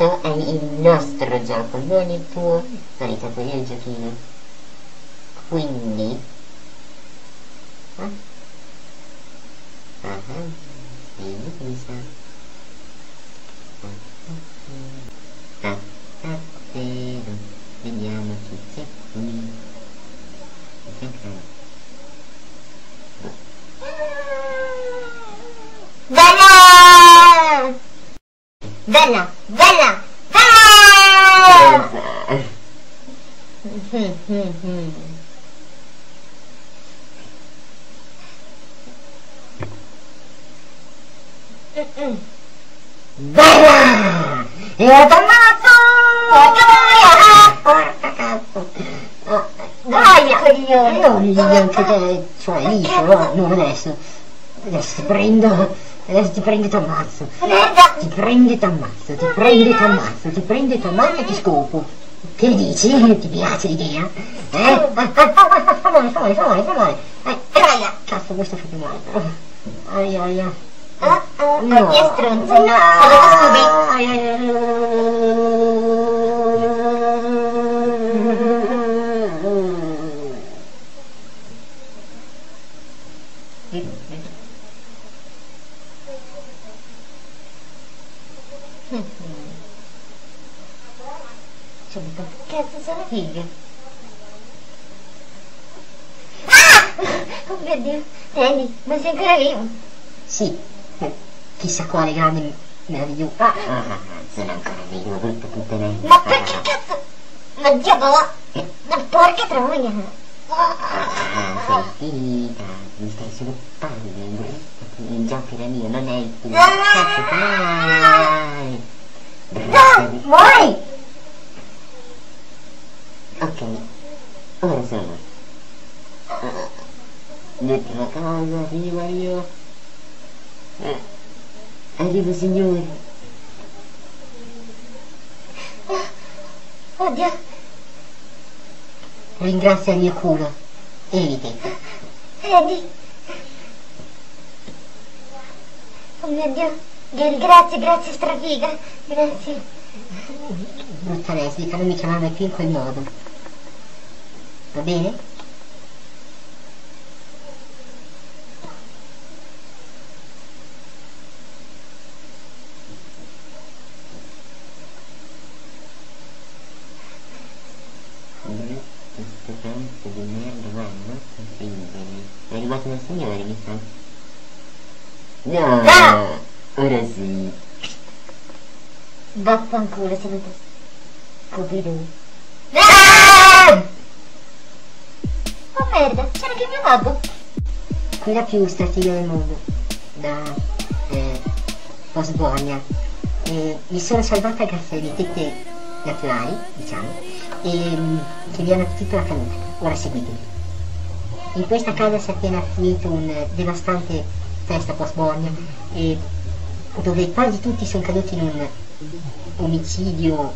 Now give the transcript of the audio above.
questo è il nostro gioco, non il tuo solito periodo il giochino. Quindi vedi come sta. Vediamo chi c'è qui. Bella! Bella! Bella! Bella! E ho tornato! Porca cazzo! Dai, coglione! Non gli anche te, cioè liscio, no? Non adesso. Adesso ti prendo e t'ammazzo. Ti prendo e t'ammazzo, ti prendo e t'ammazzo, ti prendo e t'ammazzo e ti scopo. Che ne dici? Ti piace l'idea? Fa male. Cazzo, questo fa più male. Aia. No. Che stronzo. No. Cazzo sono figlie? Oh mio Dio, Andy, ma sei ancora vivo? Sì, chissà quale grande meraviglioso. Sono ancora vivo, brutta puttana. Ma perché cazzo? Ma diavolo! Ma porca troia! Sei finita, mi stai solo palle, il gioco era mio, non è il tuo. Cazzo fai? Muori! Ok, ora sono. L'ultima cosa, arrivo io. Arrivo signori. Oddio. Ringrazia il mio culo. Eviti. Eddie. Oh mio Dio. Gary, grazie strafiga. Grazie. Brutta lesbica, non mi chiamare più in quel modo. Va bene? Questo tempo di merda, guarda, è arrivato una signora, mi sa. No! Ora sì. Vaffanculo, sei venuto Scooby-Doo. Oh merda, c'era anche mio babbo. Quella più strafiga del mondo, da Post-Bornia. Mi sono salvata grazie alle tette naturali, diciamo, e che vi hanno appetito la canuta. Ora seguitemi. In questa casa si è appena finito un devastante festa Post-Bornia, dove quasi tutti sono caduti in un omicidio